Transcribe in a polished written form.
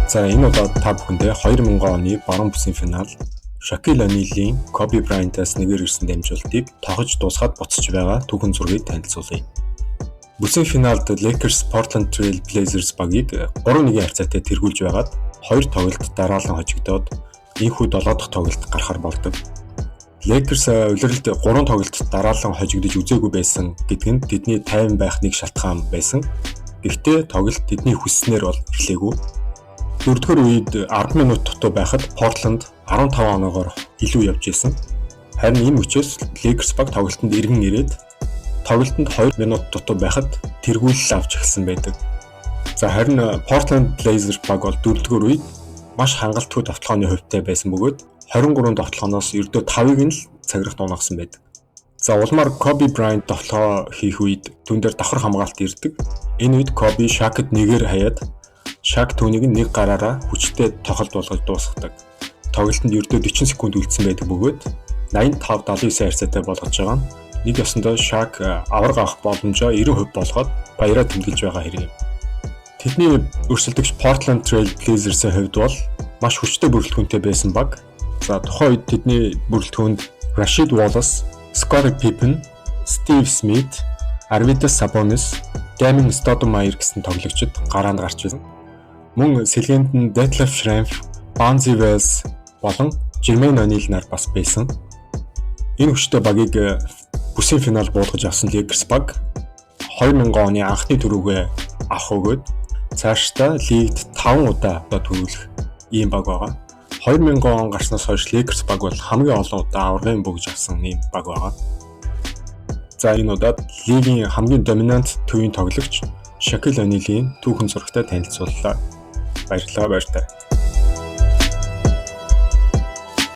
За энэ удаад та бүхэндээ 2000 оны баруун бүсийн финал Shaquille O'Neal-ийн Kobe Bryant-аас нэгээр ирсэн дамжуултыг тогож дуусгаад буцаж байгаа түүхэн зургийг танилцуулъя. Бүсийн финалд Lakers Portland Trail Blazers багийг 3-1 харьцаатай тэргүүлж байгаад 2 тоглолт дараалан хожигдоод энэхүү 7 дахь тоглолт гарахар болдог. Lakers улиралд 3 тоглолт дараалан хожигдож үзээгүй байсан гэдг нь тэдний тайван байх нэг шалтгаан байсан. Гэхдээ тоглолт тэдний хүсснээр бол эхлэегүй. 4-р үед 10 минут дутуу байхад Portland 15 оноогоор илүү явж исэн. Харин энэ үчээс Lakers баг тоглолтод эргэн ирээд тоглолтод 2 минут дутуу байхад тэргүүлэл авч эхэлсэн байдаг. За харин Portland Blazers баг бол 4-р үед маш хангалтгүй тоглооны хувьтай байсан бөгөөд 23 тоглооноос ердөө 5-ыг нь л цагирагт унгасан байдаг. За улмаар Kobe Bryant тоглоо хийх үед түүн дээр давхар хамгаалалт ирдэг. Энэ үед Kobe Shaq-д нэгээр хаяад Shaq түүнийг нэг гараараа хүчтэй тоглолт болгож дуусгадаг. Тоглолтод ердөө 40 секунд үлдсэн байдаг бөгөөд 85-79 харьцаатай болгож байгаа нь нэг ёсондоо Shaq аварга авах боломжоо 90% болгоод баяраа тэмдэглэж байгаа хэрэг юм. Тэдний өрсөлдөгч Portland Trail Blazers-ийн хувьд бол маш хүчтэй бүрэлдэхүүнтэй байсан баг. За тухайн үед тэдний бүрэлдэхүүнд Rasheed Wallace, Scottie Pippen, Steve Smith, Arvydas Sabonis, Damian Stoudemire гэсэн тоглогчид гараанд гарч ирсэн. Мөн сэлгээнд нь Detlef Schrempf, Bonzi Wells болон Jermaine O'Neal нар бас байсан. Энэ хүчтэй багийг бүсийн финал буулгаж авсан Lakers баг 2000 оны анхны түрүүгээ авах өгөөд цаашдаа лигт 5 удаа төрүүлэх ийм баг байгаа. 2000 он гарснаас хойш Lakers баг бол хамгийн олон удаа аваргын бөгж авсан ийм баг байгаа. За энэ удаад лигийн хамгийн доминант төвийн тоглогч Shaquille O'Neal-ийн түүхэн зурагтай танилцууллаа. Баярлалаа баяртай.